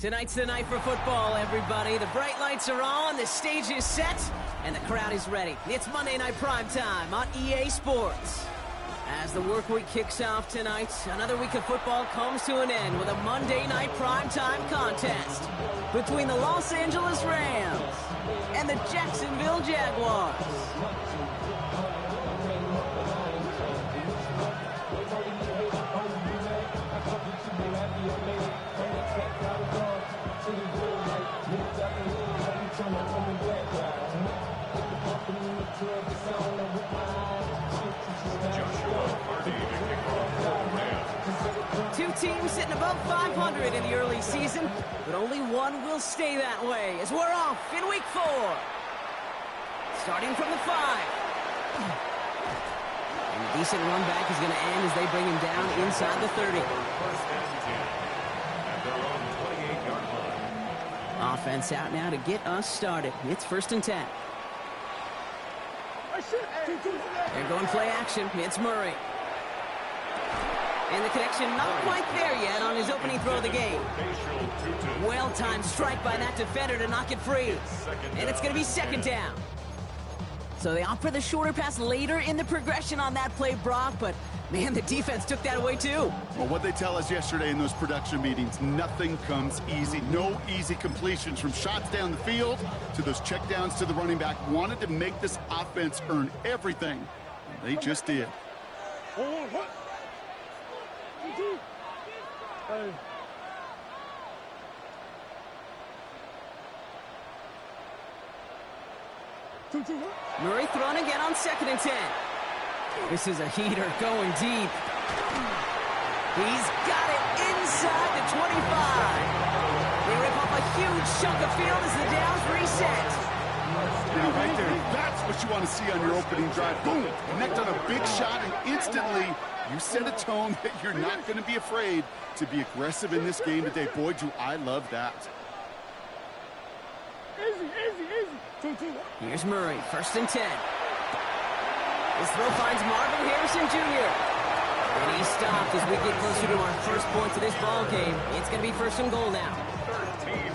Tonight's the night for football, everybody. The bright lights are on, the stage is set, and the crowd is ready. It's Monday Night Primetime on EA Sports. As the work week kicks off tonight, another week of football comes to an end with a Monday Night Primetime contest between the Los Angeles Rams and the Jacksonville Jaguars. Two teams sitting above 500 in the early season, but only one will stay that way as we're off in week 4. Starting from the 5. And a decent run back is going to end as they bring him down inside the 30. Offense out now to get us started. It's 1st and 10. They're going play action. It's Murray. And the connection not quite there yet on his opening throw of the game. Well-timed strike by that defender to knock it free. And it's going to be 2nd down. So they opt for the shorter pass later in the progression on that play, Brock, but man, the defense took that away too. Well, what they tell us yesterday in those production meetings, nothing comes easy. No easy completions from shots down the field to those checkdowns to the running back. Wanted to make this offense earn everything. And they just did. Murray thrown again on 2nd and 10. This is a heater going deep. He's got it inside the 25. They rip off a huge chunk of field as the downs reset. Right there, that's what you want to see on your opening drive. Boom! Connect on a big shot, and instantly you set a tone that you're not going to be afraid to be aggressive in this game today. Boy, do I love that. Here's Murray, 1st and 10. His throw finds Marvin Harrison Jr. And he's stopped as we get closer to our first points of this ball game. It's going to be 1st and goal now.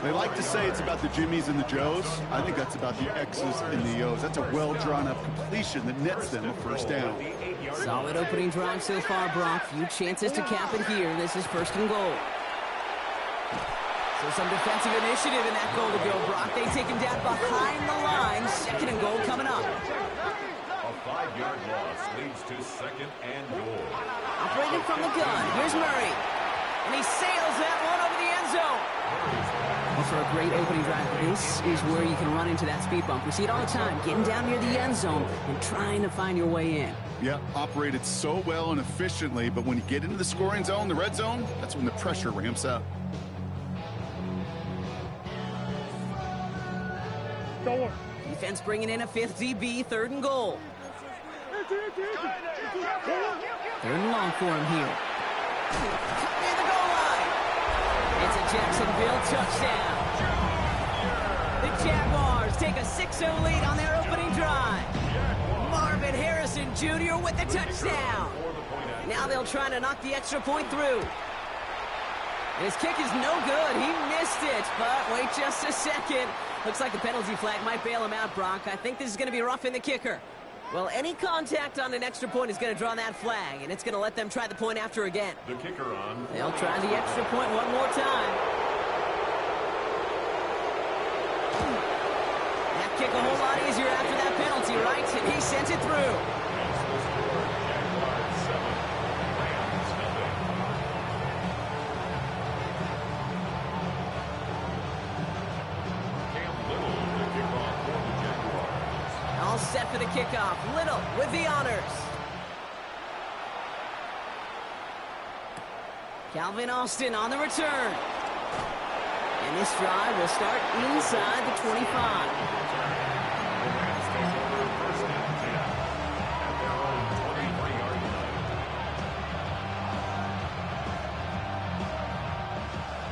They like to say it's about the Jimmies and the Joes. I think that's about the X's and the O's. That's a well-drawn-up completion that nets them a 1st down. Solid opening drive so far, Brock. Few chances to cap it here. This is 1st and goal. So some defensive initiative in that goal to go, Brock. They take him down behind the line. 2nd and goal coming up. A 5-yard loss leads to 2nd and goal. Operating from the gun. Here's Murray. And he sails that one over the end zone. Well, for a great opening drive, this is where you can run into that speed bump. We see it all the time. Getting down near the end zone and trying to find your way in. Yeah, operated so well and efficiently, but when you get into the scoring zone, the red zone, that's when the pressure ramps up. Defense bringing in a 5th DB, 3rd and goal. 3rd and long for him here. Near the goal line. It's a Jacksonville touchdown. The Jaguars take a 6-0 lead on their opening drive. Marvin Harrison Jr. with the touchdown. Now they'll try to knock the extra point through. His kick is no good. He missed it, but wait just a second. Looks like the penalty flag might bail him out, Brock. I think this is going to be roughing the kicker. Well, any contact on an extra point is going to draw that flag, and it's going to let them try the point after again. The kicker on. They'll try the extra point one more time. That kick a whole lot easier after that penalty, right? And he sent it through. Set for the kickoff. Little with the honors. Calvin Austin on the return. And this drive will start inside the 25.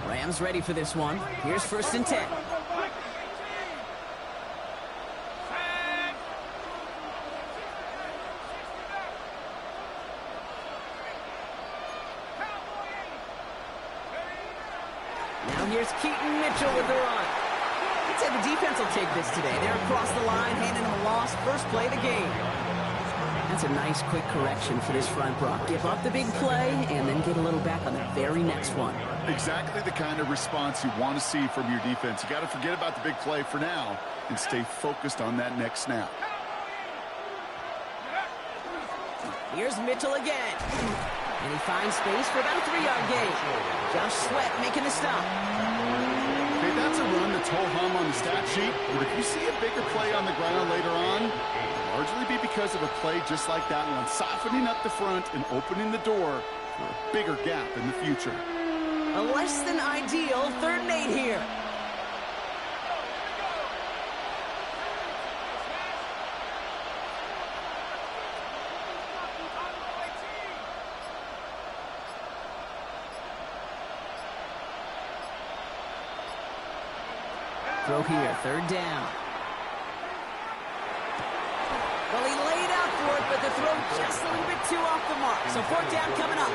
Rams ready for this one. Here's 1st and 10. Here's Keaton Mitchell with the run. I'd say the defense will take this today. They're across the line, handing them a loss. First play of the game. That's a nice quick correction for this front, Brock. Give up the big play and then get a little back on the very next one. Exactly the kind of response you want to see from your defense. You got to forget about the big play for now and stay focused on that next snap. Here's Mitchell again. And he finds space for about a 3-yard gain. Josh Sweat making the stop. Okay, that's a run that's ho-hum on the stat sheet, but if you see a bigger play on the ground later on, it'll largely be because of a play just like that one, softening up the front and opening the door for a bigger gap in the future. A less than ideal 3rd and 8 here. Throw here, 3rd down. Well, he laid out for it, but the throw just a little bit too off the mark. So 4th down coming up.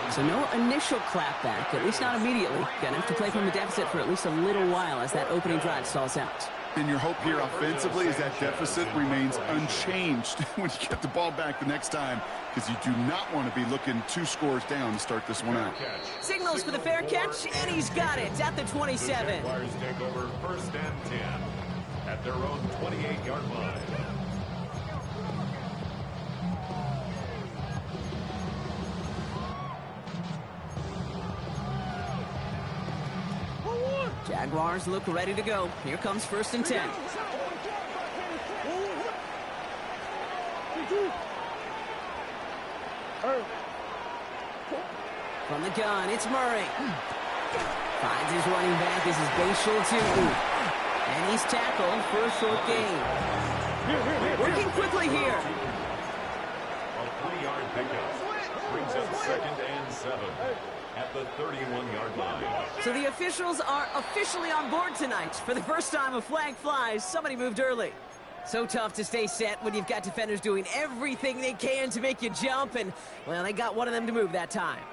So no initial clapback, at least not immediately. Gonna have to play from the deficit for at least a little while as that opening drive stalls out. And your hope here offensively is that deficit remains unchanged when you get the ball back the next time, because you do not want to be looking 2 scores down to start this one out. Signals for the fair catch, and he's got it at the 27. Jaguars take over 1st and 10 at their own 28-yard line. Jaguars look ready to go. Here comes 1st and 10. From the gun, it's Murray. Finds his running back. This is Bashal too. And he's tackled for a short gain. Working quickly here. A 3-yard pickup brings up 2nd and 7 at the 31-yard line. So the officials are officially on board tonight. For the first time, a flag flies. Somebody moved early. So tough to stay set when you've got defenders doing everything they can to make you jump, and, well, they got one of them to move that time.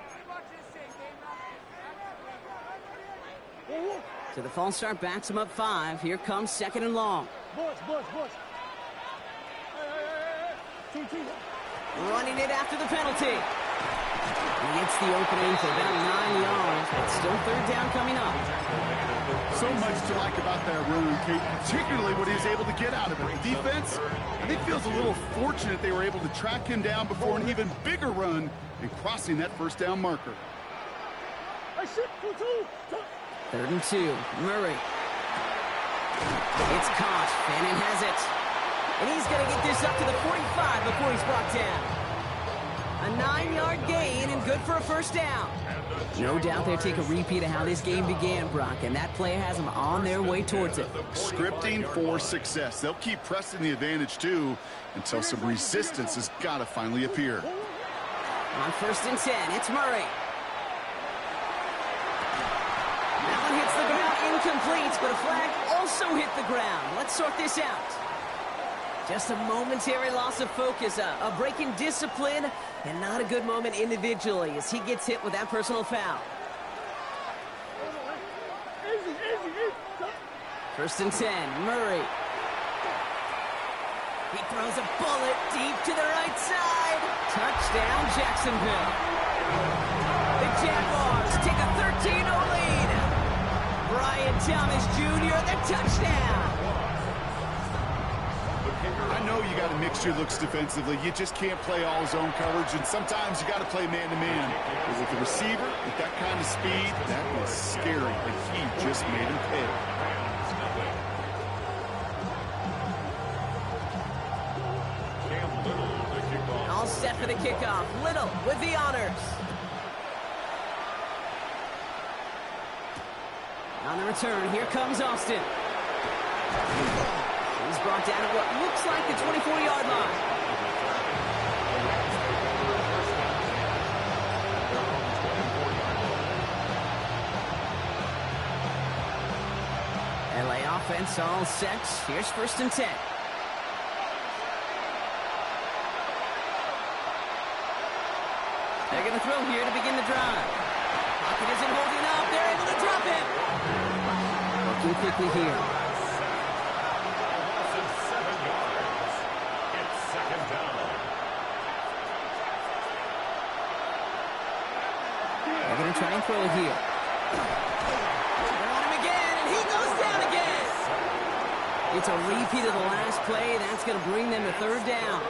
So the false start backs him up 5. Here comes 2nd and long. Running it after the penalty. He gets the opening for about 9 yards, but still 3rd down coming up. So much to like about that run, Kate, particularly what he was able to get out of it. The defense, I think, feels a little fortunate they were able to track him down before an even bigger run and crossing that 1st down marker. 3rd and 2. Murray. It's caught. Fannin has it. And he's going to get this up to the 45 before he's brought down. A 9-yard gain and good for a 1st down. No doubt they'll take a repeat of how this game began, Brock, and that play has them on their way towards it. Scripting for success. They'll keep pressing the advantage, too, until some resistance has got to finally appear. On 1st and 10, it's Murray. That one hits the ground incomplete, but a flag also hit the ground. Let's sort this out. Just a momentary loss of focus, a break in discipline, and not a good moment individually as he gets hit with that personal foul. 1st and 10, Murray. He throws a bullet deep to the right side. Touchdown, Jacksonville. The Jaguars take a 13-0 lead. Brian Thomas Jr., the touchdown. I know you got to mix your looks defensively. You just can't play all zone coverage, and sometimes you got to play man-to-man. But with the receiver, with that kind of speed, that was scary, and he just made him pay. All set for the kickoff. Little with the honors. On the return, here comes Austin. He's brought down at what looks like the 24-yard line. LA offense all set. Here's 1st and 10. They're going to throw here to begin the drive. Pocket isn't holding up. They're able to drop him. Working quickly here. Loss of 7 yards. It's second down. They're going to try and throw it here. They're on him again, and he goes down again. It's a repeat of the last play. That's going to bring them to third down.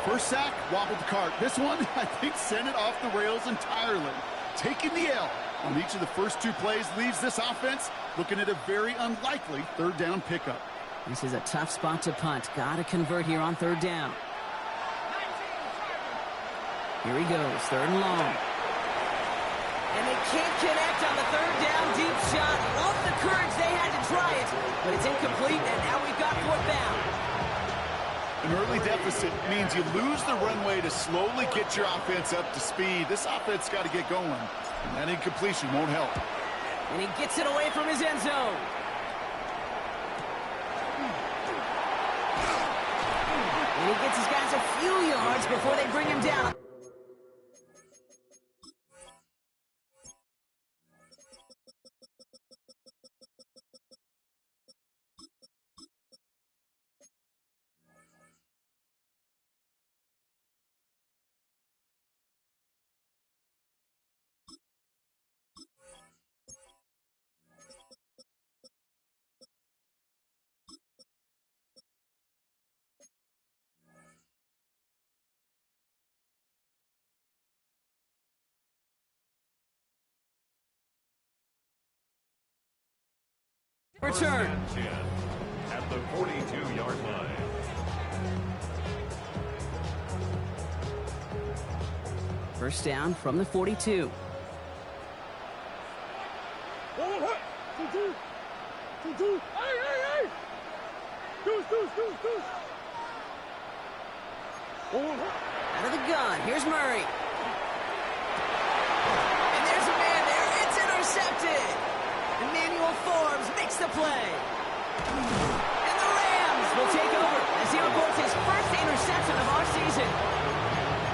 First sack, wobbled the cart. This one, I think, sent it off the rails entirely. Taking the L on each of the first 2 plays leaves this offense looking at a very unlikely third down pickup. This is a tough spot to punt. Got to convert here on third down. Here he goes, third and long. And they can't connect on the third down deep shot. Love the courage they had to try it, but it's incomplete, and now we've got fourth down. An early deficit means you lose the runway to slowly get your offense up to speed. This offense got to get going, and that incompletion won't help. And he gets it away from his end zone. And he gets his guys a few yards before they bring him down. Return. At the 42-yard line. First down from the 42. Out of the gun, here's Murray. And there's a man there, it's intercepted. Emmanuel Forbes makes the play. And the Rams will take over as he reports his first interception of our season.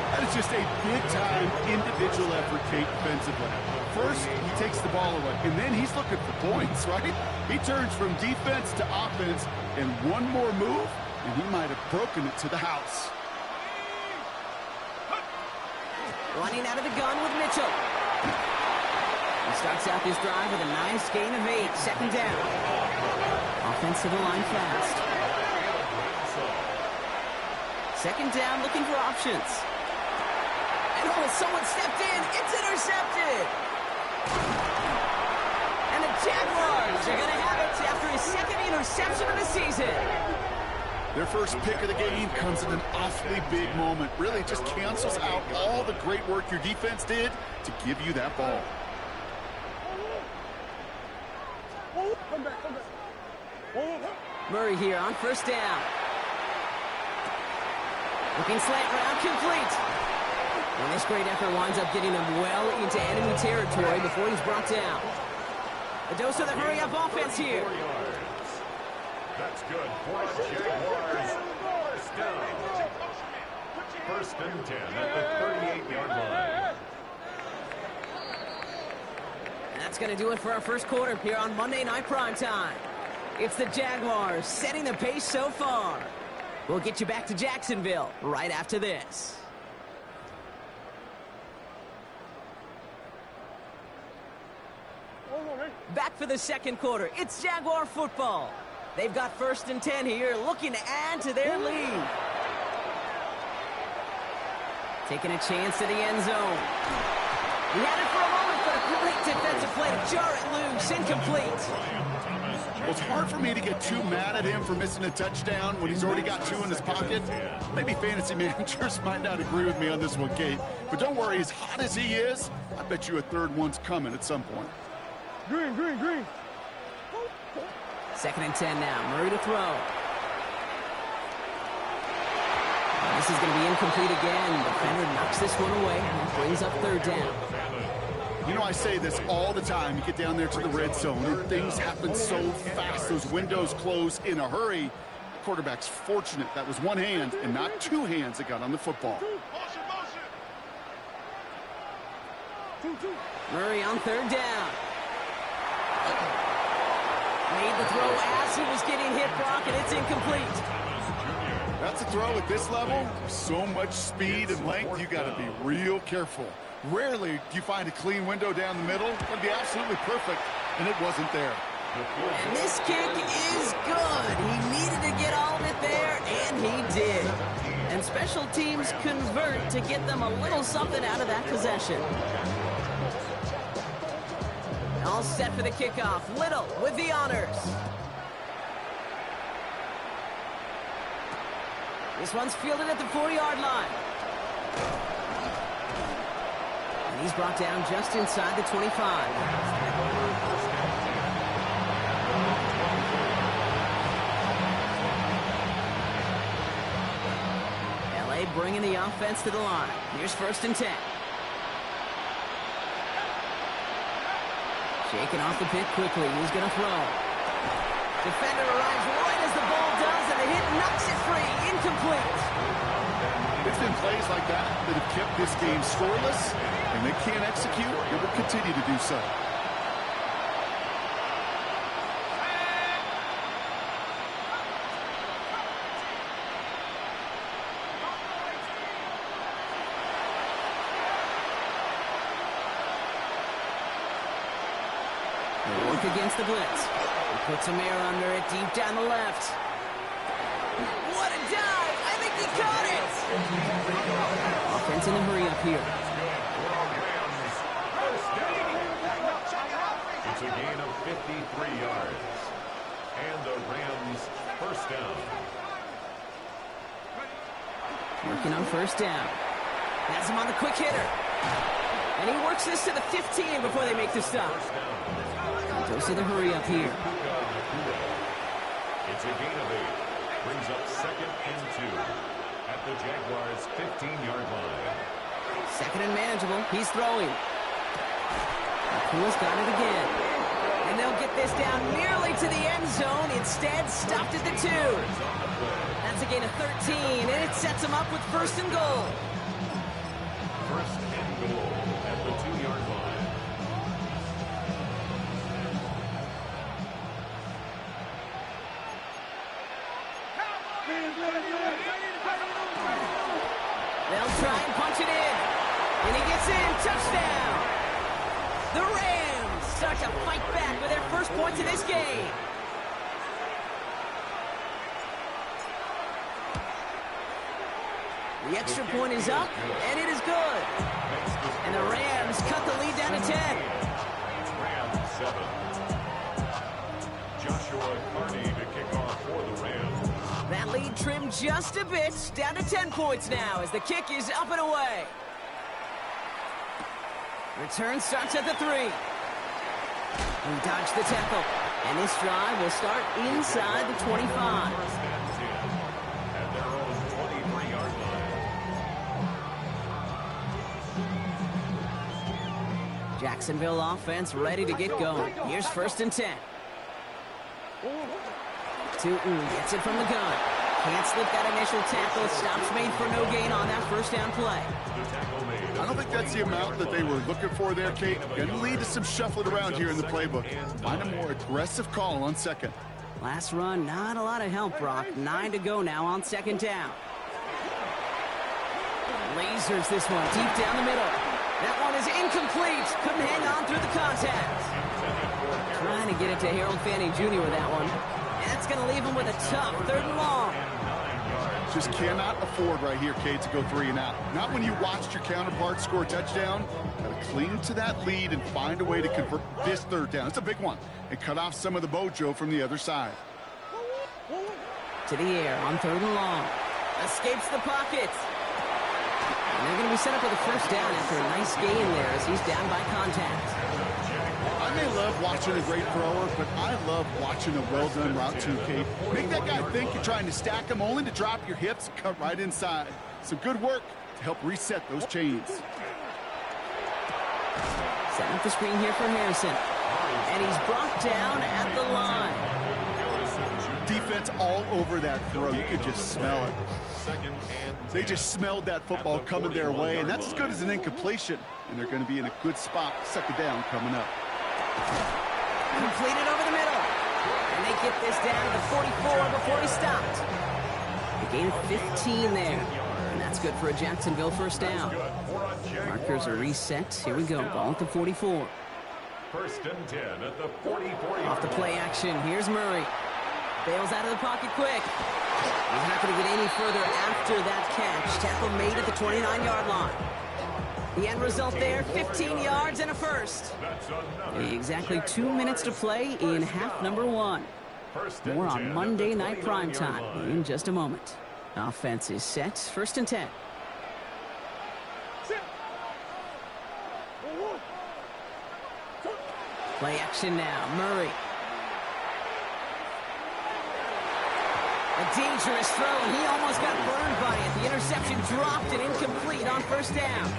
That is just a big-time individual effort, Kate, defensively. First, he takes the ball away, and then he's looking for points, right? He turns from defense to offense, and one more move, and he might have broken it to the house. Running out of the gun with Mitchell. He starts out this drive with a nice gain of 8. Second down. Offensive line fast. Second down, looking for options. And oh, someone stepped in. It's intercepted. And the Jaguars are going to have it after his second interception of the season. Their first pick of the game comes at an awfully big moment. Really just cancels out all the great work your defense did to give you that ball. Murray here on first down. Looking slant route, complete. And this great effort winds up getting him well into enemy territory before he's brought down. A dose of the hurry-up offense here. 4 yards. That's good for a Jaguars first down. First and 10 at the 38-yard line. And that's going to do it for our first quarter here on Monday Night Primetime. It's the Jaguars setting the pace so far. We'll get you back to Jacksonville right after this. Back for the second quarter. It's Jaguar football. They've got first and 10 here, looking to add to their lead. Taking a chance to the end zone. He had it for a moment, but a great defensive play to jar it loose, incomplete. Well, it's hard for me to get too mad at him for missing a touchdown when he's already got 2 in his pocket. Maybe fantasy managers might not agree with me on this one, Kate. But don't worry, as hot as he is, I bet you a third one's coming at some point. Green. Second and 10 now. Murray to throw. This is going to be incomplete again. Defender knocks this one away and brings up third down. You know, I say this all the time. You get down there to the red zone, and things happen so fast. Those windows close in a hurry. The quarterback's fortunate that was one hand and not 2 hands that got on the football. Murray on third down. Made the throw as he was getting hit, Brock, and it's incomplete. That's a throw at this level. So much speed and length, you got to be real careful. Rarely do you find a clean window down the middle. It'd be absolutely perfect, and it wasn't there. And this kick is good. He needed to get all of it there, and he did. And special teams convert to get them a little something out of that possession. All set for the kickoff. Little with the honors. This one's fielded at the 4-yard line. And he's brought down just inside the 25. Bringing the offense to the line. Here's 1st and 10. Shaking off the pit quickly. He's going to throw. Defender arrives right as the ball does, and the hit knocks it free. Incomplete. It's been plays like that that have kept this game scoreless, and they can't execute. They will continue to do so. Against the blitz. He puts some air under it deep down the left. What a dive! I think he caught it! Offense in a hurry up here. It's a gain of 53 yards. And the Rams 1st down. Working on 1st down. Has him on the quick hitter. And he works this to the 15 before they make the stop. Goes to the hurry up here. It's a gain of 8. Brings up 2nd and 2 at the Jaguars' 15-yard line. 2nd and manageable. He's throwing. Cool's got it again. And they'll get this down nearly to the end zone. Instead, stopped at the 2. That's a gain of 13, and it sets them up with 1st and goal. 1st and goal at the 2-yard line. They'll try and punch it in. And he gets in. Touchdown. The Rams start to fight back with their first points of this game. The extra point is up, and it is good. And the Rams cut the lead down to 10. Rams 7. Joshua Carney to kick off for the Rams. That lead trimmed just a bit, down to 10 points now as the kick is up and away. Return starts at the 3. He dodged the tackle, and this drive will start inside the 25. At their own 23-yard line. Jacksonville offense ready to get going. Here's 1st and 10. Tootin gets it from the gun. Can't slip that initial tackle. Stops made for no gain on that 1st down play. I don't think that's the amount that they were looking for there, Kate. Going to lead to some shuffling around here in the playbook. Find a more aggressive call on 2nd. Last run, not a lot of help, Brock. 9 to go now on 2nd down. Lasers this one deep down the middle. That one is incomplete. Couldn't hang on through the contact. Trying to get it to Harold Fanning Jr. with that one. That's going to leave him with a tough 3rd and long. Just cannot afford right here, Kate, to go 3 and out. Not when you watched your counterpart score a touchdown. Got to cling to that lead and find a way to convert this 3rd down. It's a big one. And cut off some of the mojo from the other side. To the air on 3rd and long. Escapes the pocket. And they're going to be set up with a 1st down after a nice gain there as he's down by contact. I may love watching a great thrower, but I love watching a well-done route too, Kate. Make that guy think you're trying to stack him only to drop your hips and cut right inside. Some good work to help reset those chains. Setting up the screen here for Harrison. And he's brought down at the line. Defense all over that throw. You could just smell it. They just smelled that football coming their way, and that's as good as an incompletion. And they're going to be in a good spot. 2nd down coming up. Completed over the middle. And they get this down to the 44 before he stopped. A gain of 15 there. And that's good for a Jacksonville first down. Markers are reset. Here we go. Ball at the 44. First and 10 at the 44. Off the play action. Here's Murray. Bails out of the pocket quick. He's not going to get any further after that catch. Tackle made at the 29-yard line. The end result there, 15 yards and a first. Exactly 2 minutes to play in half number 1. More on Monday Night Primetime in just a moment. Offense is set. First and 10. Play action now. Murray. A dangerous throw, and he almost got burned by it. The interception dropped and incomplete on first down.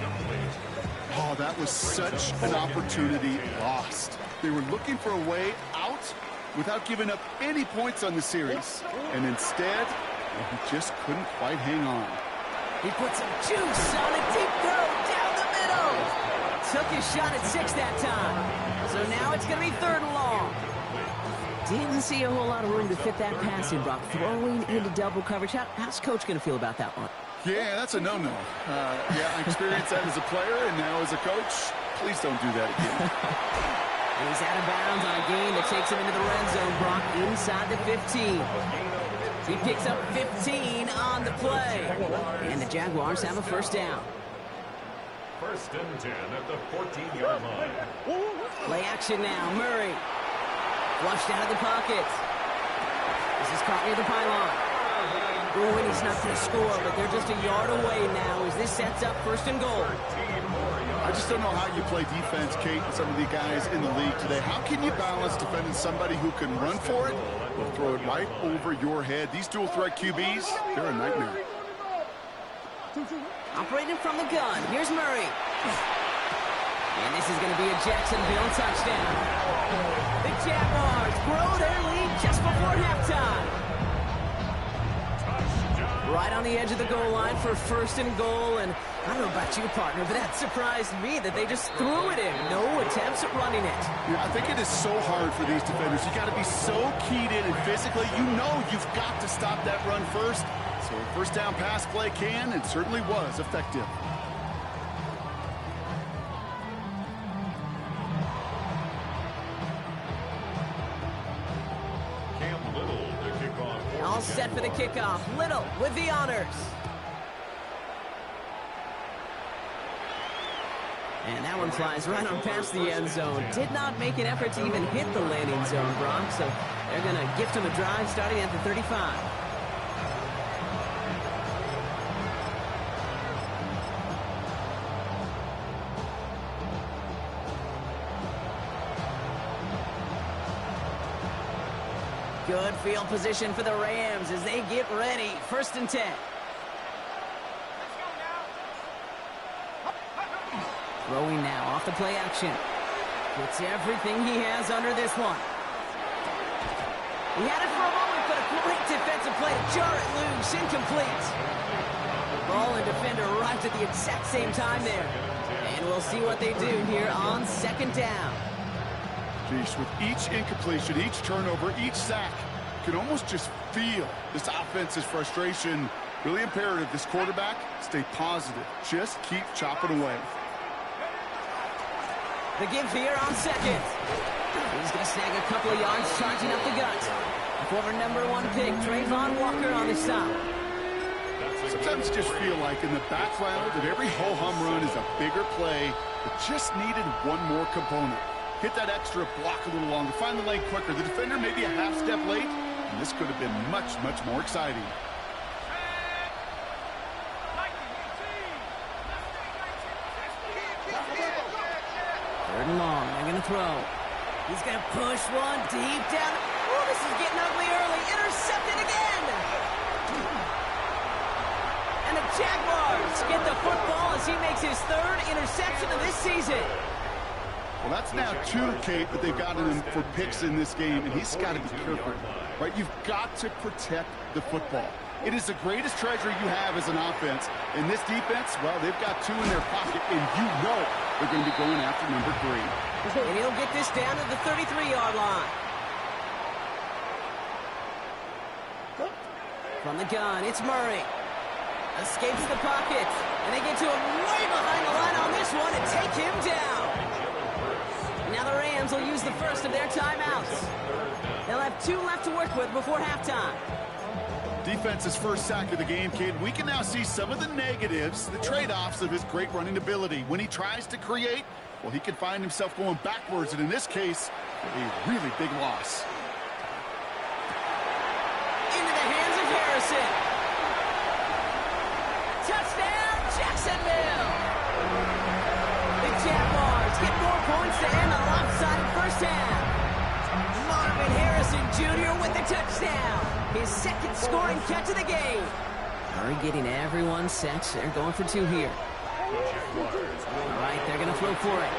Oh, that was such an opportunity lost. They were looking for a way out without giving up any points on the series. And instead, he just couldn't quite hang on. He put some juice on a deep throw down the middle. Took his shot at 6 that time. So now it's going to be 3rd and long. Didn't see a whole lot of room to fit that pass in, Brock. Throwing into double coverage. How's Coach going to feel about that one? Yeah, that's a no-no. Yeah, I experienced that as a player, and now as a coach, please don't do that again. He's out of bounds on a gain that takes him into the red zone, Brock, inside the 15. He picks up 15 on the play. And the Jaguars have a first down. First and 10 at the 14-yard line. Play action now. Murray. Flushed out of the pocket. This is caught near the pylon. Oh, and he's not going to score, but they're just a yard away now as this sets up 1st and goal. I just don't know how you play defense, Kate, and some of the guys in the league today. How can you balance defending somebody who can run for it or throw it right over your head? These dual-threat QBs, they're a nightmare. Operating from the gun. Here's Murray. And this is going to be a Jacksonville touchdown. The Jaguars grow their lead just before halftime. Right on the edge of the goal line for 1st and goal. And I don't know about you, partner, but that surprised me that they just threw it in. No attempts at running it. Yeah, I think it is so hard for these defenders. You got to be so keyed in and physically. You know you've got to stop that run first. So a first down pass play can and certainly was effective. All set for the kickoff. Little with the honors. And that one flies right on past the end zone. Did not make an effort to even hit the landing zone, Brock. So they're going to gift him a drive starting at the 35. Good field position for the Rams as they get ready. 1st and 10. Throwing now off the play action. Puts everything he has under this one. He had it for a moment, but a great defensive play to jar it loose. Incomplete. Ball and defender arrived at the exact same time there. And we'll see what they do here on 2nd down. Jeez, with each incompletion, each turnover, each sack, you can almost just feel this offense's frustration. Really imperative, this quarterback, stay positive. Just keep chopping away. The give here on 2nd. He's going to snag a couple of yards, charging up the gut. Former #1 pick, Trayvon Walker on the stop. Sometimes you just feel like in the background of every ho-hum run is a bigger play that just needed one more component. Hit that extra block a little longer, find the lane quicker. The defender maybe a half step late, and this could have been much, much more exciting. 3rd and long, they're going to throw. He's going to push one deep down. Oh, this is getting ugly early. Intercepted again. And the Jaguars get the football as he makes his 3rd interception of this season. Well, that's now 2, Kate, that they've gotten him for picks in this game, and he's got to be careful, right? You've got to protect the football. It is the greatest treasure you have as an offense. And this defense, well, they've got 2 in their pocket, and you know they're going to be going after number 3. And he'll get this down to the 33-yard line. From the gun, it's Murray. Escapes the pocket. And they get to him way behind the line on this one and take him down. Now the Rams will use the first of their timeouts. They'll have 2 left to work with before halftime. Defense's first sack of the game, kid. We can now see some of the negatives, the trade-offs of his great running ability. When he tries to create, well, he can find himself going backwards, and in this case, a really big loss. Into the hands of Harrison. Touchdown, Jacksonville! The Jaguars get more points to end a lopsided first half. Marvin Harrison Jr. with the touchdown. His second scoring catch of the game. Murray getting everyone set. They're going for 2 here. All right, they're going to throw for it.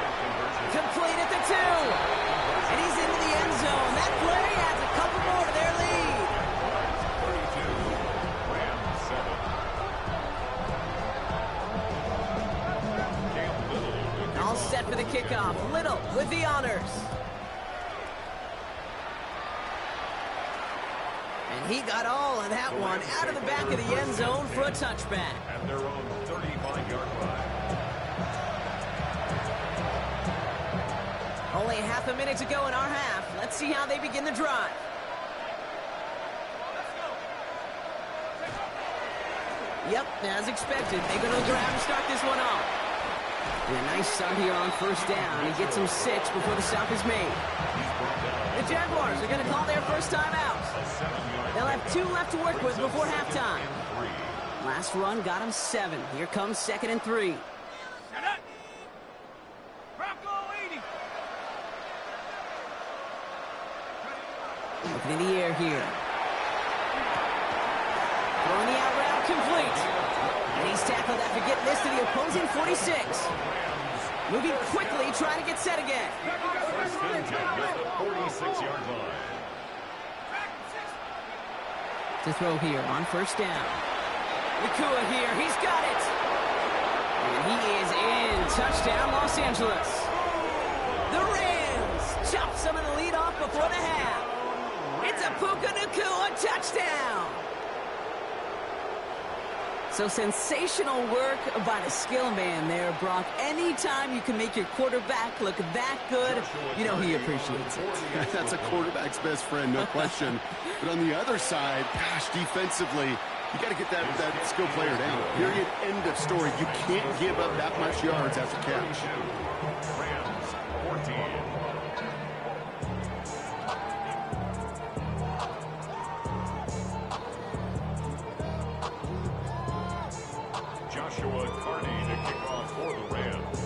Complete at the 2. And he's into the end zone. That play adds a couple more to their lead. 32, all set for the kickoff. Little with the honors. And he got all of that one out of the back of the end zone for a touchback. At their own 35-yard line. Only half a minute to go in our half. Let's see how they begin the drive. Yep, as expected, they're going to grab and start this one off. And a nice start here on first down. He gets him 6 before the stop is made. The Jaguars are going to call their first time out. They'll have 2 left to work with before halftime. Last run got him 7. Here comes 2nd and 3. Looking in the air here. Throwing the out route complete. And he's tackled after getting this to the opposing 46. Moving quickly, trying to get set again. First and 10 at the 46-yard line. To throw here on first down. Nakua here, he's got it. And he is in. Touchdown, Los Angeles. The Rams chop some of the lead off before the half. It's a Puka Nakua touchdown. So sensational work by the skill man there, Brock. Anytime you can make your quarterback look that good, you know he appreciates it. That's a quarterback's best friend, no question. But on the other side, gosh, defensively, you got to get that skill player down. Period, end of story. You can't give up that much yards after catch. Rams 14. Joshua Carney to kick off for the Rams.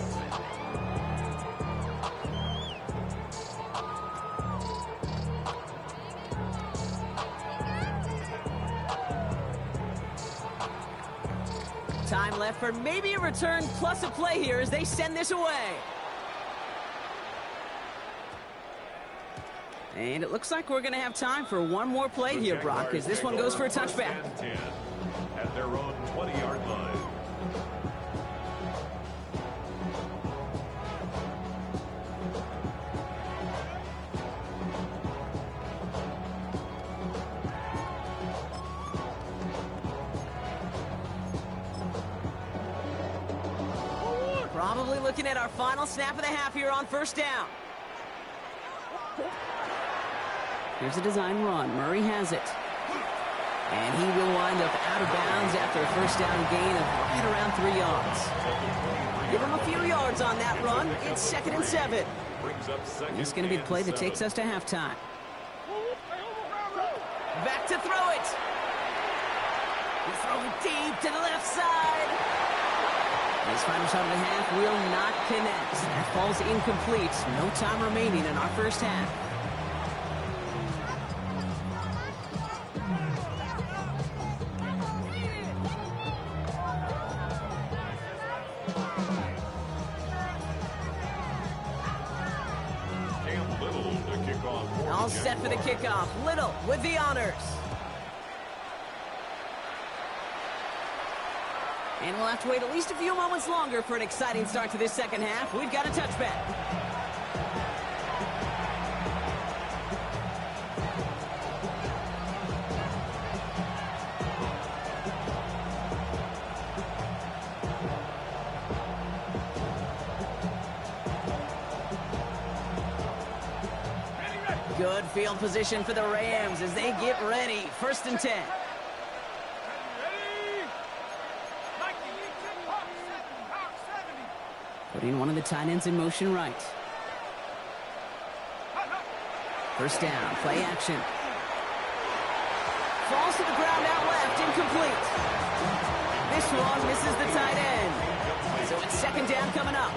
Time left for maybe a return plus a play here as they send this away. And it looks like we're going to have time for one more play here, Brock, as this one goes for a touchback. At their own 20-yard line. Probably looking at our final snap of the half here on first down. Here's a design run. Murray has it. And he will wind up out of bounds after a first down gain of right around 3 yards. Give him a few yards on that run. It's 2nd and 7. This is going to be the play that takes us to halftime. Back to throw it. He's throwing deep to the left side. His final shot of the half will not connect. That falls incomplete. No time remaining in our first half. All set for the kickoff. Little with the honors. And we'll have to wait at least a few moments longer for an exciting start to this second half. We've got a touchback. Good field position for the Rams as they get ready. 1st and 10. Putting one of the tight ends in motion right. 1st down, play action. Falls to the ground out left, incomplete. This one misses the tight end. So it's 2nd down coming up.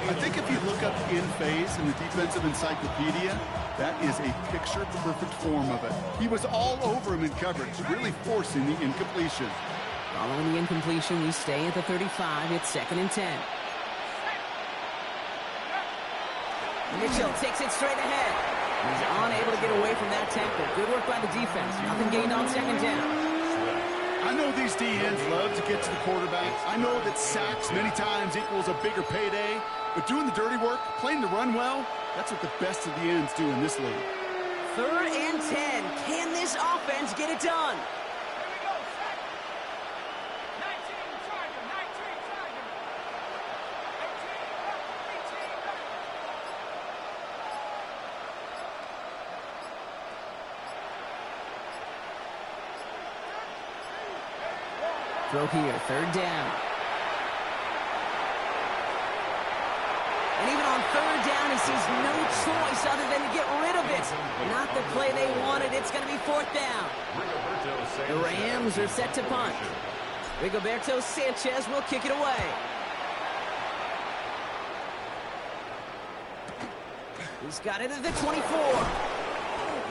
I think if you look up in phase in the defensive encyclopedia, that is a picture-perfect form of it. He was all over him in coverage, really forcing the incompletion. Following the incompletion, we stay at the 35. It's 2nd and 10. Mitchell takes it straight ahead. He's unable to get away from that tackle. Good work by the defense. Nothing gained on 2nd down. I know these DNs love to get to the quarterback. I know that sacks many times equals a bigger payday. But doing the dirty work, playing the run well, that's what the best of the ends do in this league. 3rd and 10. Can this offense get it done? Throw here, 3rd down. And even on 3rd down, he sees no choice other than to get rid of it. Not the play they wanted. It's going to be 4th down. The Rams are set to punt. Rigoberto Sanchez will kick it away. He's got it at the 24.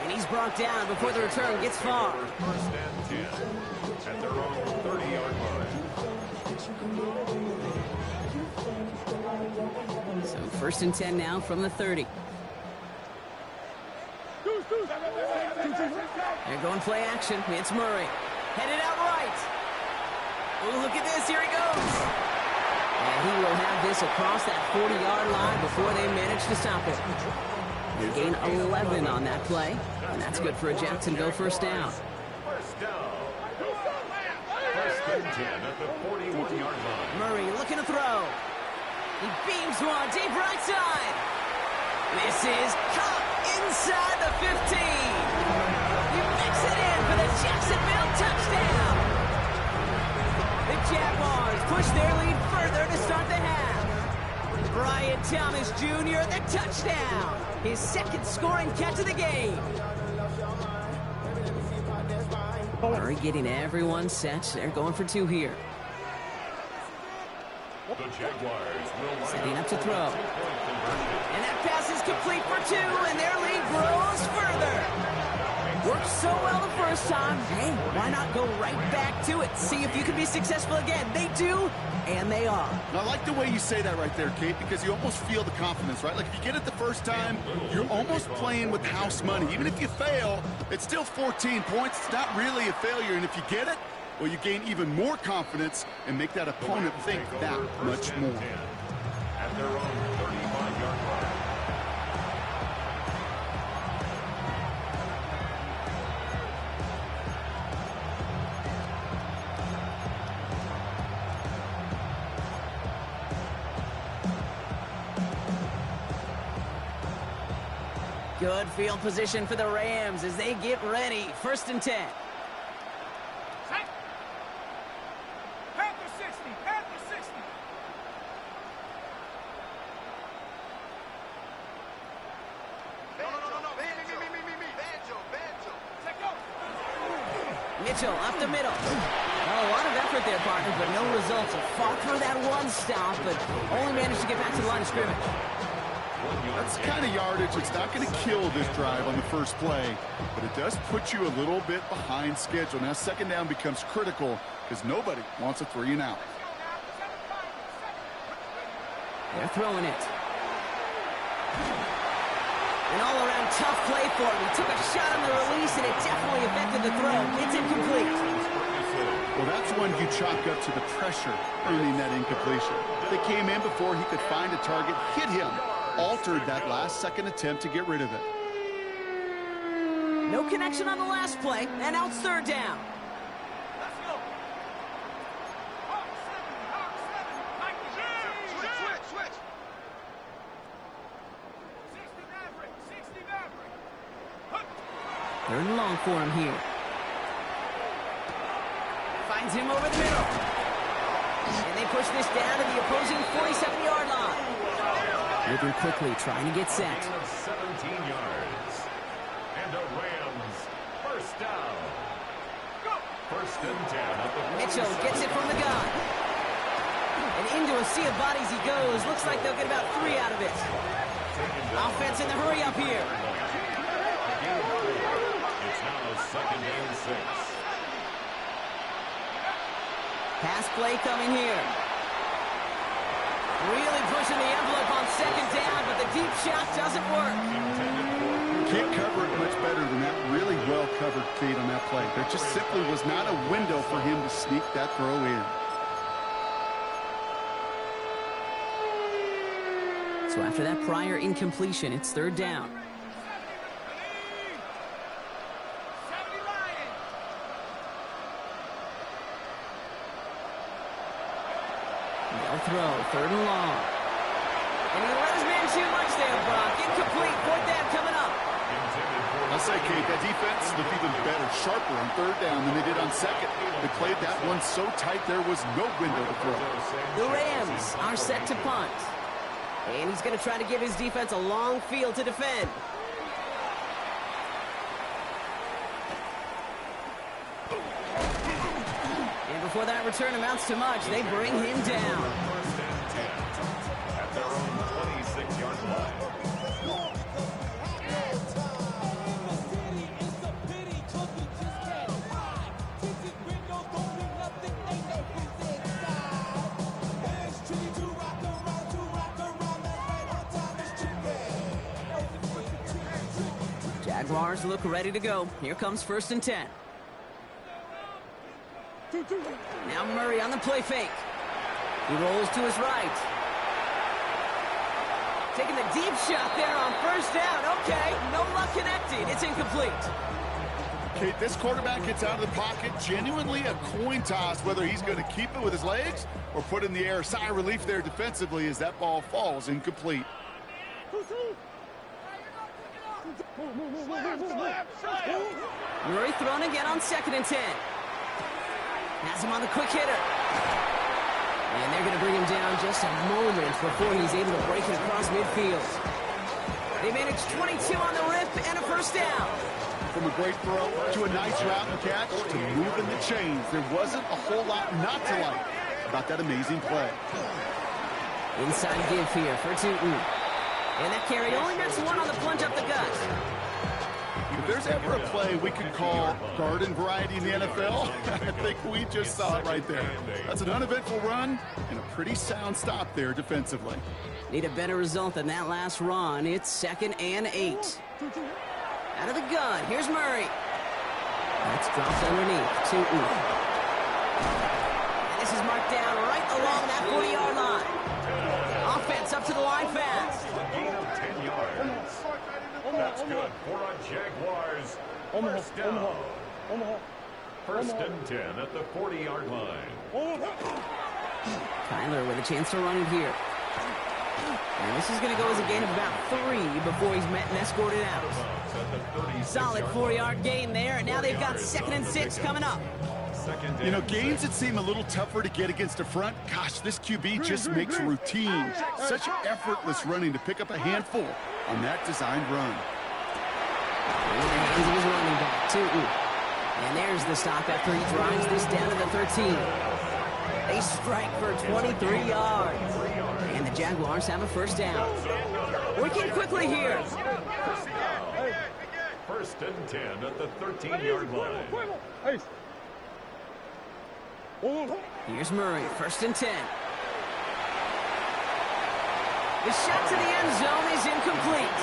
And he's brought down before the return gets far. 1st and 10 at their own 30-yard line. So 1st and 10 now from the 30. They're going play action. It's Murray. Headed out right. Oh, look at this. Here he goes. And he will have this across that 40-yard line before they manage to stop it. They gain 11 on that play. And that's good for a Jacksonville 1st down. 1st down. 1st and 10 at the 41-yard line. Murray looking to throw. He beams one deep right side. This is caught inside the 15. He makes it in for the Jacksonville touchdown. The Jaguars push their lead further to start the half. Brian Thomas Jr., the touchdown. His 2nd scoring catch of the game. Murray getting everyone set. They're going for 2 here. The Jaguars will Setting up to throw. And that pass is complete for 2, and their lead grows further. Worked so well the 1st time. Hey, why not go right back to it? See if you can be successful again. They do, and they are. And I like the way you say that right there, Kate, because you almost feel the confidence, right? Like if you get it the 1st time, you're almost playing with house money. Even if you fail, it's still 14 points. It's not really a failure. And if you get it, well, you gain even more confidence and make that opponent think that much more. At their own 35-yard line. Good field position for the Rams as they get ready. 1st and 10. Mitchell up the middle. Well, a lot of effort there, partner, but no results. Fought through that one stop, but only managed to get back to the line of scrimmage. That's the kind of yardage. It's not going to kill this drive on the 1st play, but it does put you a little bit behind schedule. Now 2nd down becomes critical because nobody wants a 3 and out. They're throwing it. An all-around tough play for him. He took a shot on the release, and it definitely affected the throw. It's incomplete. Well, that's one you chalk up to the pressure earning that incompletion. They came in before he could find a target, hit him, altered that last-second attempt to get rid of it. No connection on the last play, and now it's third down. Third and long for him here. Finds him over the middle. And they push this down to the opposing 47-yard line. Moving quickly, trying to get set. 17 yards. And the Rams, first down. First and 10 at the Mitchell gets it from the gun. And into a sea of bodies he goes. Looks like they'll get about 3 out of it. Offense in the hurry up here. It's now second and 6. Pass play coming here. Really pushing the envelope on second down, but the deep shot doesn't work. Can't cover it much better than that. Really well covered feed on that play. There just simply was not a window for him to sneak that throw in. So after that prior incompletion, it's third down. They'll throw, third and long. And he let his man shoot much there, Brock. Incomplete, fourth down coming up. I'll say, Kate, that defense looked even better, sharper on third down than they did on second. They played that one so tight there was no window to throw. The Rams are set to punt. And he's going to try to give his defense a long field to defend. And before that return amounts to much, they bring him down. First and 10 at their own 26-yard line. Jaguars look ready to go. Here comes first and 10. Now Murray on the play fake. He rolls to his right. Taking the deep shot there on first down. Okay, no luck connecting. It's incomplete. Kate, this quarterback gets out of the pocket, genuinely a coin toss whether he's going to keep it with his legs or put it in the air. Sigh of relief there defensively as that ball falls incomplete. Murray thrown again on second and 10. Has him on the quick hitter. And they're going to bring him down just a moment before he's able to break it across midfield. They managed 22 on the rip and a first down. From a great throw to a nice route and catch to moving the chains, there wasn't a whole lot not to like about that amazing play. Inside give here for Tootin. And that carry only gets one on the plunge up the gut. If there's ever a play we could call garden variety in the NFL, I think we just saw it right there. That's an uneventful run and a pretty sound stop there defensively. Need a better result than that last run. It's second and 8. Out of the gun, here's Murray. That's dropped underneath. Tootin. And this is marked down right along that 40-yard line. Offense up to the line fast. Gain of 10 yards. That's good for a Jaguars. First down. First and 10 at the 40-yard line. Kyler with a chance to run it here. And this is going to go as a gain of about 3 before he's met and escorted out. Solid 4-yard gain there, and now they've got second and 6 coming up. You know, gains that seem a little tougher to get against a front, gosh, this QB just makes routine. Such effortless running to pick up a handful on that designed run. In the hands of his running back, Tootin. And there's the stop after he drives this down to the 13. They strike for 23 yards. And the Jaguars have a first down. Working quickly here. First and 10 at the 13-yard line. Here's Murray, first and 10. The shot to the end zone is incomplete.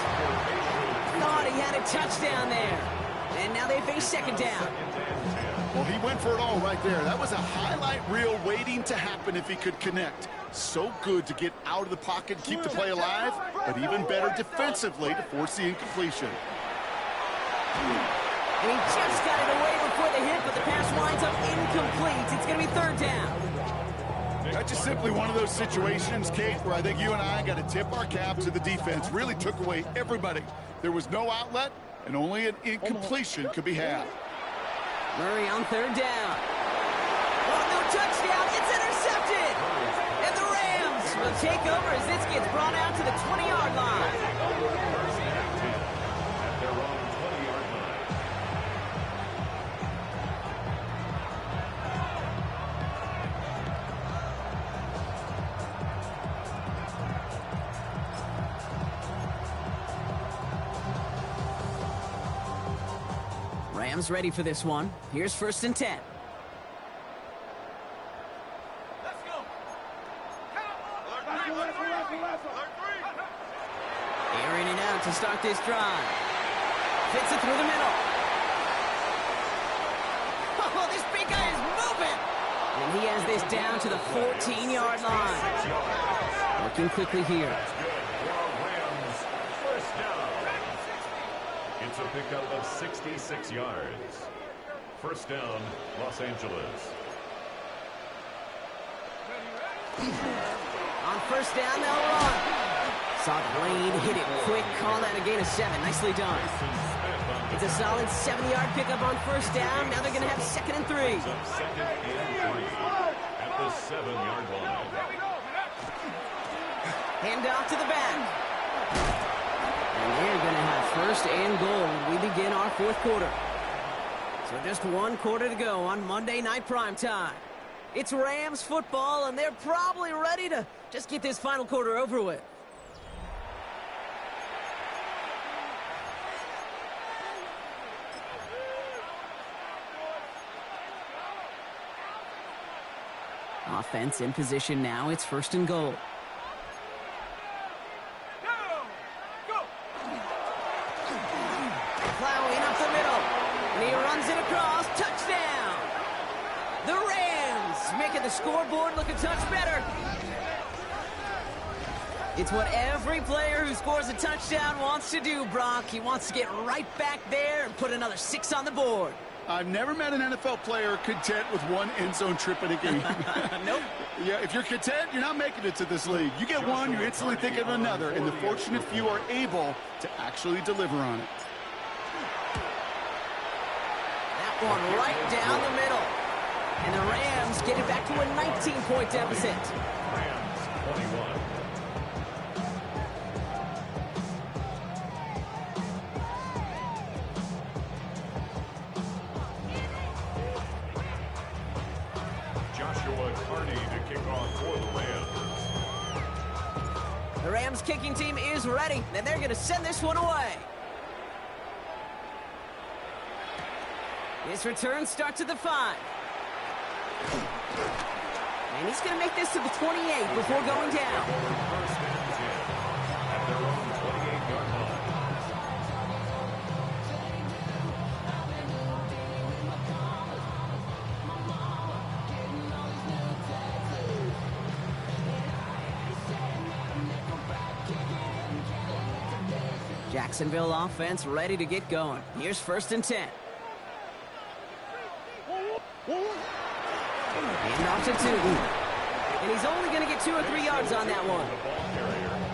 Thought he had a touchdown there. And now they face second down. Well, he went for it all right there. That was a highlight reel waiting to happen if he could connect. So good to get out of the pocket and keep the play alive, but even better defensively to force the incompletion. And he just got it away before the hit, but the pass winds up incomplete. It's going to be third down. That's just simply one of those situations, Kate, where I think you and I got to tip our cap to the defense. Really took away everybody. There was no outlet, and only an incompletion could be had. Murray on third down. Oh, no touchdown. It's intercepted. And the Rams will take over as this gets brought out to the 20-yard line. First and 10 at their own 20-yard line. Rams ready for this one. Here's first and 10. Let's go. Airing it out to start this drive. Fits it through the middle. Oh, this big guy is moving. And he has this down to the 14-yard line. Working quickly here. That's good for our Rams. First down. It's a pickup of 66 yards. First down, Los Angeles. On first down, they'll run. Saw the lane, hit it quick, call that a gain of 7. Nicely done. It's a solid 70-yard pickup on first down. Now they're going to have second and 3. Second and 3 at the 7-yard line. Hand off to the back. And they're going to have first and goal when we begin our fourth quarter. So just one quarter to go on Monday Night Primetime. It's Rams football, and they're probably ready to just get this final quarter over with. Offense in position now. It's first and goal. Plowing up the middle. And he runs it across. Touchdown! The Rams making the scoreboard look a touch better. It's what every player who scores a touchdown wants to do, Brock. He wants to get right back there and put another 6 on the board. I've never met an NFL player content with one end zone trip in a game. Nope. Yeah, if you're content, you're not making it to this league. You get one, you're instantly thinking of another, and the fortunate few are able to actually deliver on it. That one right down the middle. And the Rams get it back to a 19-point deficit. Rams 21. Joshua Carney to kick off for the Rams. The Rams kicking team is ready, and they're going to send this one away. This return starts at the 5. And he's going to make this to the 28 before going down. First and 10 at their own 28-yard line. Jacksonville offense ready to get going. Here's first and 10. And off to Tootin. And he's only going to get 2 or 3 yards on that one.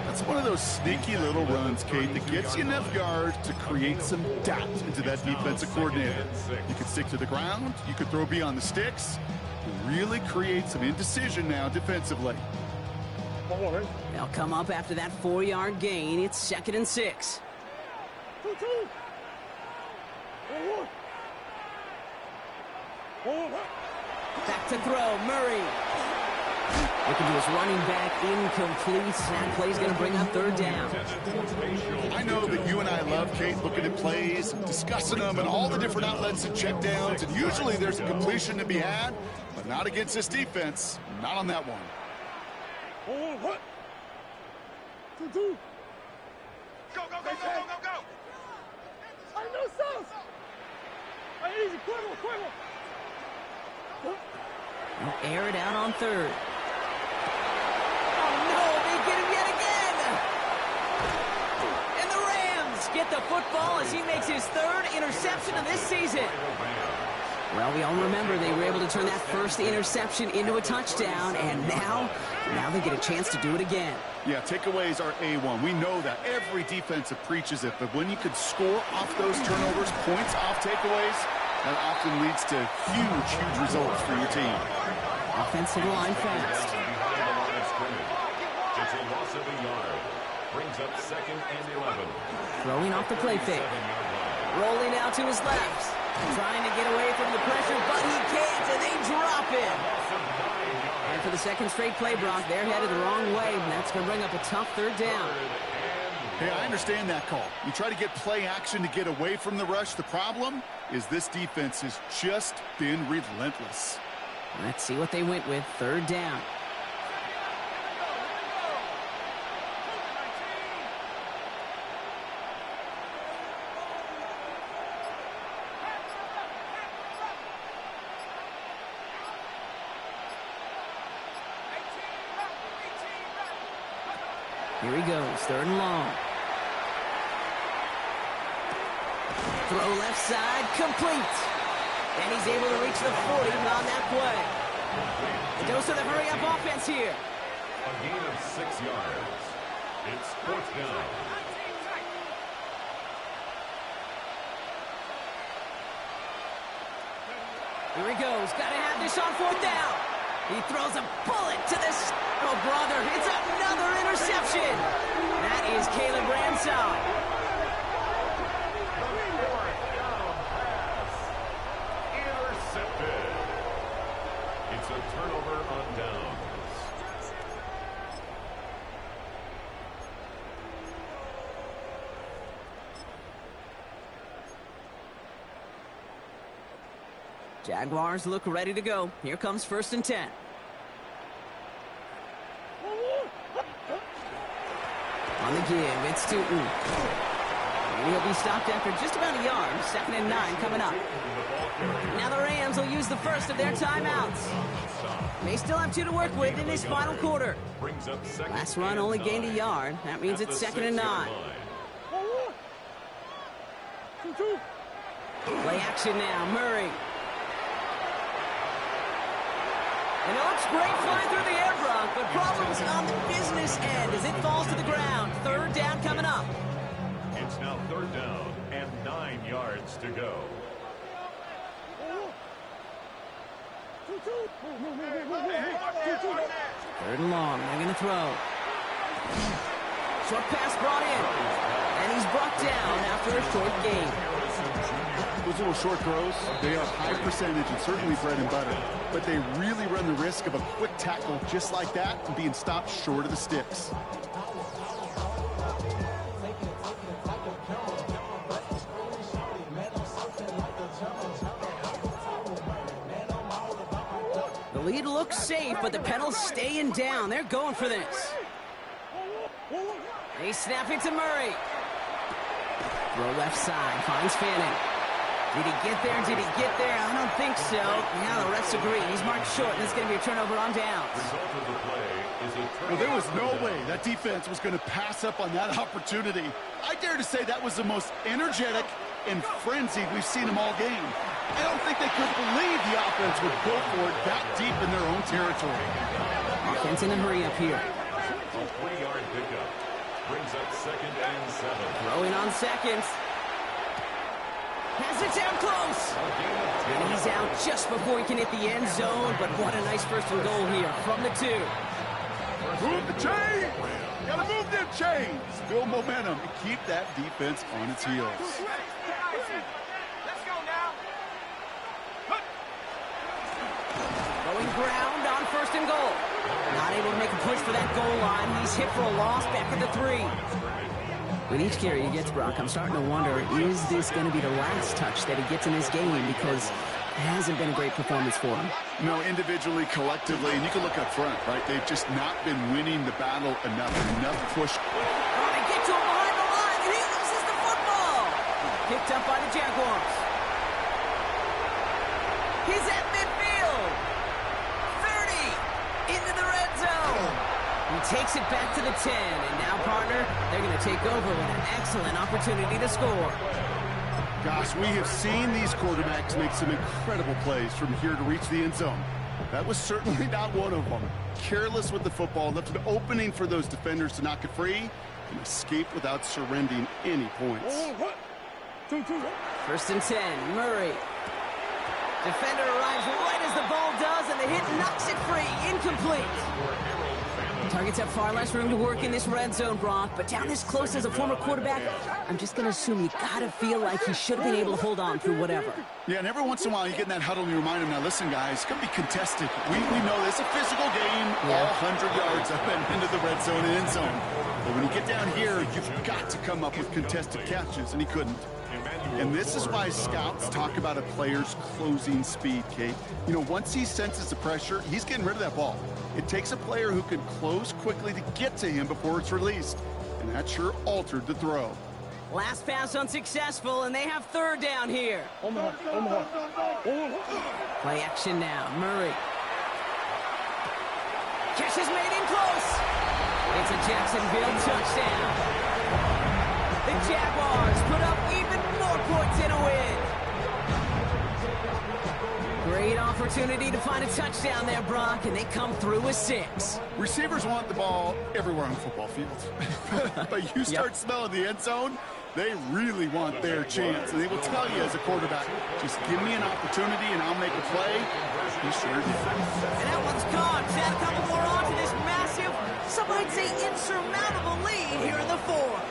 That's one of those sneaky little runs, Kate, that gets you enough yards to create some doubt into that defensive coordinator. You could stick to the ground. You could throw beyond the sticks. Really create some indecision now defensively. They'll come up after that 4-yard gain. It's second and 6. Back to throw, Murray. Looking to his running back, incomplete. That play's going to bring up third down. I know that you and I love, Kate, looking at plays, discussing them, and all the different outlets and checkdowns, and usually there's a completion to be had, but not against this defense. Not on that one. Go, go, go, go, go, go, go! ¡Ay, no estás! ¡Ahí, cuervo, cuervo! They'll air it out on third. Oh, no, they get him yet again. And the Rams get the football as he makes his third interception of this season. Well, we all remember they were able to turn that first interception into a touchdown, and now they get a chance to do it again. Yeah, takeaways are A1. We know that. Every defensive preaches it, but when you could score off those turnovers, points off takeaways, that often leads to huge, huge results for your team. Offensive line fast. It's a loss of a yard. Brings up 2nd and 11. Throwing off the play fake. Rolling out to his left. Trying to get away from the pressure, but he can't, and they drop him. And for the second straight play, Brock, they're headed the wrong way, and that's going to bring up a tough third down. Hey, I understand that call. You try to get play action to get away from the rush. The problem is this defense has just been relentless. Let's see what they went with. Third down. Here he goes, third and long. Throw left side, complete. And he's able to reach the 40 on that play. Dose of the hurry-up offense here. A gain of 6 yards. It's 4th down. Here he goes, gotta have this on 4th down. He throws a bullet to this. Oh, brother, it's another interception. That is Caleb Ransall. Intercepted. It's a turnover on downs. Jaguars look ready to go. Here comes 1st and 10. On the give, it's Tootin. And he'll be stopped after just about a yard. 2nd and 9 coming up. Now the Rams will use the first of their timeouts. They still have 2 to work with in this final quarter. Last run only gained a yard. That means it's 2nd and 9. Play action now, Murray. And it looks great flying through the air, Brock, but problems on the business end as it falls to the ground. Third down coming up. It's now 3rd down and 9 yards to go. Third and long, they're going to throw. Short pass brought in. And he's brought down after a short gain. Those little short throws, they are high percentage and certainly bread and butter. But they really run the risk of a quick tackle just like that and being stopped short of the sticks. The lead looks safe, but the pedal's staying down. They're going for this. They snap it to Murray. Throw left side, finds Fanning. Did he get there? Did he get there? I don't think so. Now the refs agree. He's marked short, and it's going to be a turnover on downs. Well, there was no way that defense was going to pass up on that opportunity. I dare to say that was the most energetic and frenzied we've seen them all game. I don't think they could believe the offense would go for it that deep in their own territory. Offense in a hurry up here. A 20-yard pickup. Brings up 2nd and 7. Throwing on seconds. Has it down close. And he's out just before he can hit the end zone, but what a nice first and goal here from the 2. Move the chains! Gotta move them chains! Build momentum and keep that defense on its heels. Let's go now. Going ground on 1st and goal. Not able to make a push for that goal line. He's hit for a loss back at the 3. With each carry he gets, Brock, I'm starting to wonder, is this going to be the last touch that he gets in this game? Because it hasn't been a great performance for him. No, individually, collectively, and you can look up front, right? They've just not been winning the battle enough push. Oh, they get to him behind the line, and he loses the football. Picked up by the Jaguars. He's at midfield. takes it back to the 10. And now, partner, they're going to take over with an excellent opportunity to score. Gosh, we have seen these quarterbacks make some incredible plays from here to reach the end zone. That was certainly not one of them. Careless with the football, left an opening for those defenders to knock it free and escape without surrendering any points. 1st and 10, Murray. Defender arrives right as the ball does, and the hit knocks it free. Incomplete. Targets have far less room to work in this red zone, Brock, but down this close as a former quarterback, I'm just going to assume you got to feel like he should have been able to hold on through whatever. Yeah, and every once in a while you get in that huddle and you remind him, now listen, guys, it's going to be contested. We know this. It's a physical game, all 100 yards up and into the red zone and end zone. But when you get down here, you've got to come up with contested catches, and he couldn't. And this is why scouts talk about a player's closing speed, Kate. You know, once he senses the pressure, he's getting rid of that ball. It takes a player who can close quickly to get to him before it's released. And that sure altered the throw. Last pass unsuccessful, and they have 3rd down here. Play action now. Murray. Catch is made in close. It's a Jacksonville touchdown. The Jaguars put up even more points in a win. Great opportunity to find a touchdown there, Brock, and they come through with 6. Receivers want the ball everywhere on the football field. But you start smelling the end zone, they really want their chance. And they will tell you as a quarterback, just give me an opportunity and I'll make a play. He sure did. And that one's gone. Add a couple more on to this massive, some might say insurmountable lead here in the 4th.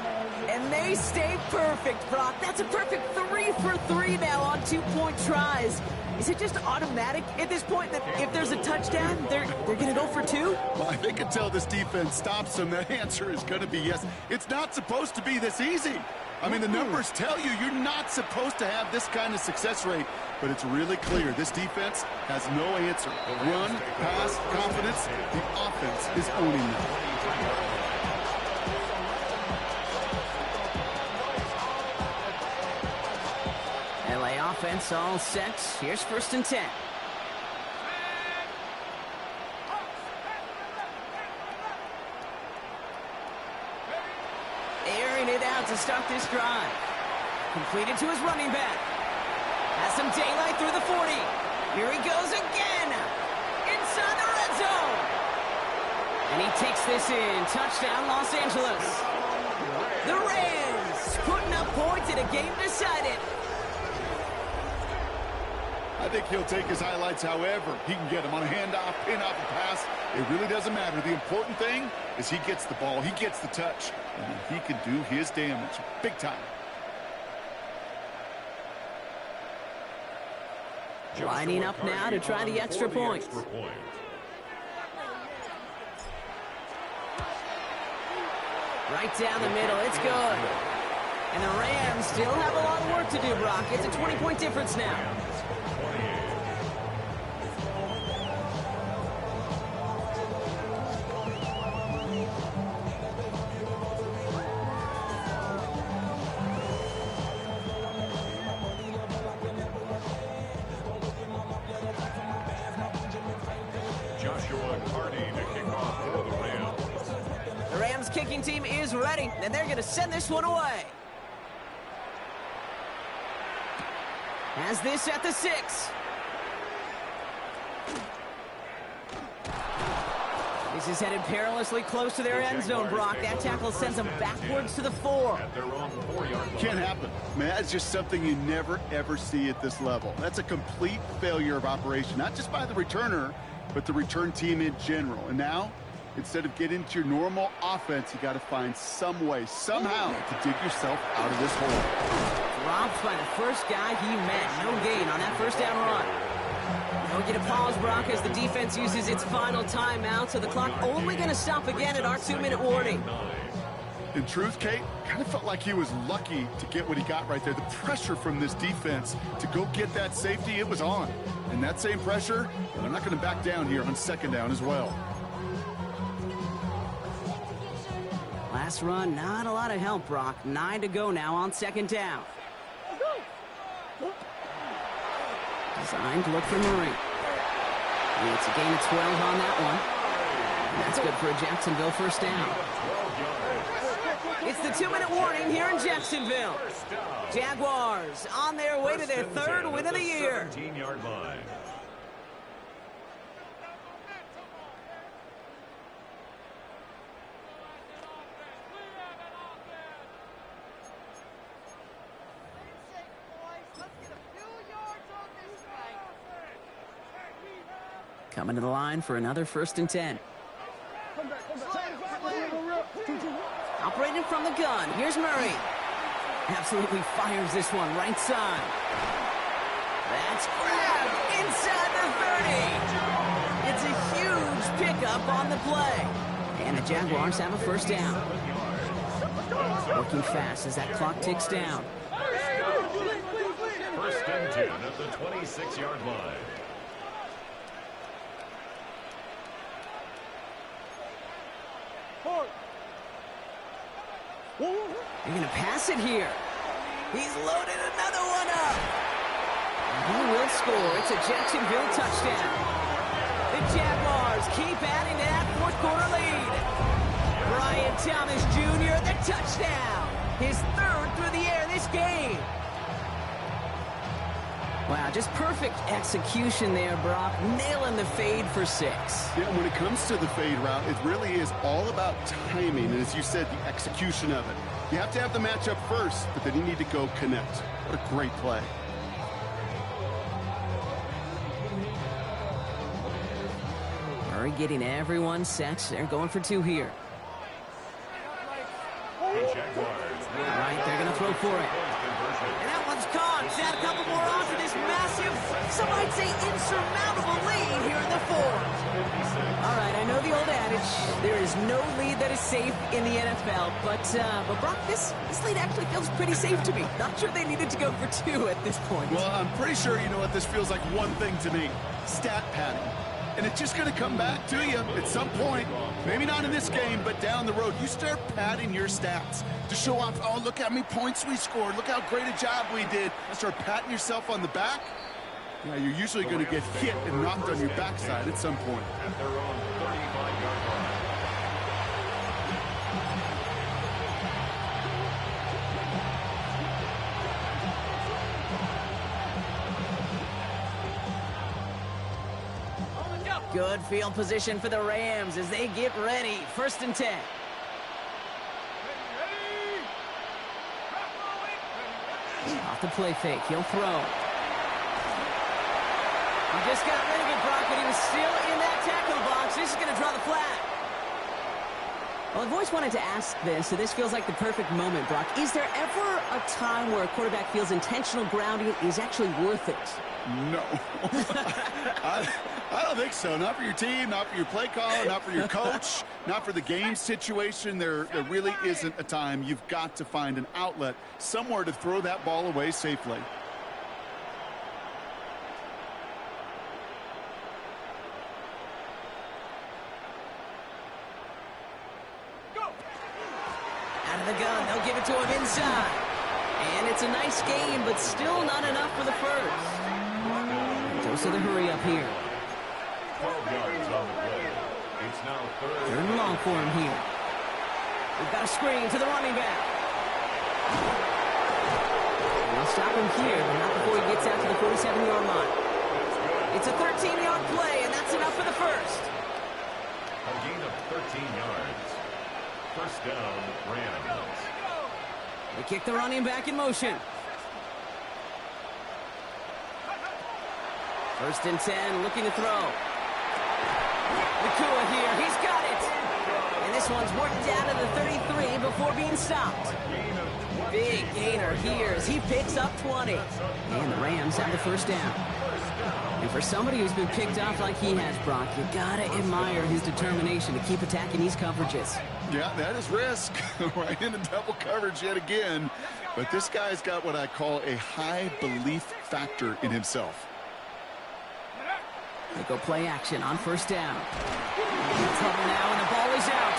And they stay perfect, Brock. That's a perfect 3 for 3 now on 2-point tries. Is it just automatic at this point that if there's a touchdown, they're going to go for 2? Well, I think until this defense stops them, the answer is going to be yes. It's not supposed to be this easy. I mean, the numbers tell you you're not supposed to have this kind of success rate, but it's really clear this defense has no answer. Run, pass, confidence, the offense is owning them. LA offense all set. Here's 1st and 10. Airing it out to start this drive. Completed to his running back. Has some daylight through the 40. Here he goes again. Inside the red zone. And he takes this in. Touchdown, Los Angeles. The Rams putting up points in a game decided. I think he'll take his highlights however he can get them on a handoff, pin-off, and pass. It really doesn't matter. The important thing is he gets the ball, he gets the touch, and he can do his damage big time. Lining up now to try the extra point. Right down the middle, it's good. And the Rams still have a lot of work to do, Brock. It's a 20-point difference now. Kicking team is ready, and they're going to send this one away. Has this at the 6. This is headed perilously close to their end zone, Brock. That tackle sends them backwards to the 4. Can't happen. Man, that's just something you never, ever see at this level. That's a complete failure of operation, not just by the returner, but the return team in general. And now, instead of getting into your normal offense, you got to find some way, somehow, to dig yourself out of this hole. Dropped by the first guy he met. No gain on that first down run. Don't get a pause, Brock, as the defense uses its final timeout, so the clock only going to stop again at our 2-minute warning. In truth, Kate, kind of felt like he was lucky to get what he got right there. The pressure from this defense to go get that safety, it was on. And that same pressure, they're not going to back down here on 2nd down as well. Last run, not a lot of help, Brock. 9 to go now on 2nd down. Designed to look for Murray. It's a gain of 12 on that one. That's good for a Jacksonville first down. It's the 2-minute warning here in Jacksonville. Jaguars on their way to their third win of the year. 17-yard line. Coming to the line for another 1st and 10. Operating from the gun. Here's Murray. Absolutely fires this one right side. That's grabbed inside the 30. It's a huge pickup on the play. And the Jaguars have a first down. Working fast as that clock ticks down. 1st and 10 at the 26-yard line. They're going to pass it here. He's loaded another one up. He will score. It's a Jacksonville touchdown. The Jaguars keep adding to that fourth-quarter lead. Brian Thomas Jr., the touchdown. His 3rd through the air this game. Wow, just perfect execution there, Brock. Nailing the fade for 6. Yeah, when it comes to the fade route, it really is all about timing, and as you said, the execution of it. You have to have the matchup first, but then you need to go connect. What a great play. Murray getting everyone set. They're going for 2 here. All right, they're going to throw for it. And that one's caught. He's had a couple more on for this massive, some might say insurmountable lead here in the 4th. All right, I know the old adage, there is no lead that is safe in the NFL, but Brock, this lead actually feels pretty safe to me. Not sure they needed to go for 2 at this point. Well, I'm pretty sure you know what this feels like one thing to me. Stat padding. And it's just going to come back to you at some point. Maybe not in this game, but down the road. You start padding your stats to show off, oh, look how many points we scored. Look how great a job we did. Start patting yourself on the back. Yeah, you're usually going to get hit and knocked on your backside at some point. At their own 35-yard line. Good field position for the Rams as they get ready. 1st and 10. Off the play fake. He'll throw. He just got rid of it, Brock, but he was still in that tackle box. This is going to draw the flag. Well, I've always wanted to ask this, so this feels like the perfect moment, Brock. Is there ever a time where a quarterback feels intentional grounding is actually worth it? No. I don't think so. Not for your team, not for your play caller, not for your coach, not for the game situation. There really isn't a time. You've got to find an outlet, somewhere to throw that ball away safely. Out of the gun, they'll give it to him inside. And it's a nice game, but still not enough for the first. Goes to the hurry up here. 12 yards on the play. It's now 3rd and long for him here. We've got a screen to the running back. They'll stop him here, but not before he gets out to the 47-yard line. It's a 13-yard play, and that's enough for the first. A gain of 13 yards. 1st down, Rams. They kick the running back in motion. 1st and 10, looking to throw. Nakua here, he's got it. And this one's worked down to the 33 before being stopped. Big gainer here as he picks up 20. And the Rams have the first down. And for somebody who's been picked off like he has, Brock, you gotta admire his determination to keep attacking these coverages. Yeah, that is risk. Right into double coverage yet again. But this guy's got what I call a high belief factor in himself. They go play action on 1st down. Trouble now, and the ball is out.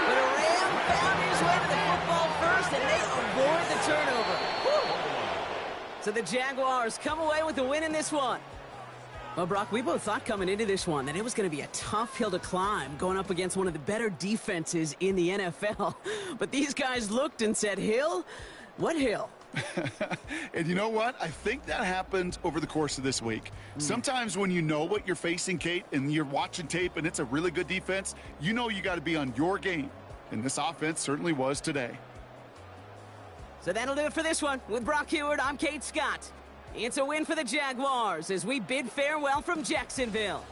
But a Ram found his way to the football first, and they avoid the turnover. Woo! So the Jaguars come away with the win in this one. Well, Brock, we both thought coming into this one that it was going to be a tough hill to climb going up against one of the better defenses in the NFL. But these guys looked and said, Hill? What hill? And you know what? I think that happened over the course of this week. Sometimes when you know what you're facing, Kate, and you're watching tape and it's a really good defense, you know you got to be on your game. And this offense certainly was today. So that'll do it for this one. With Brock Huard, I'm Kate Scott. It's a win for the Jaguars as we bid farewell from Jacksonville.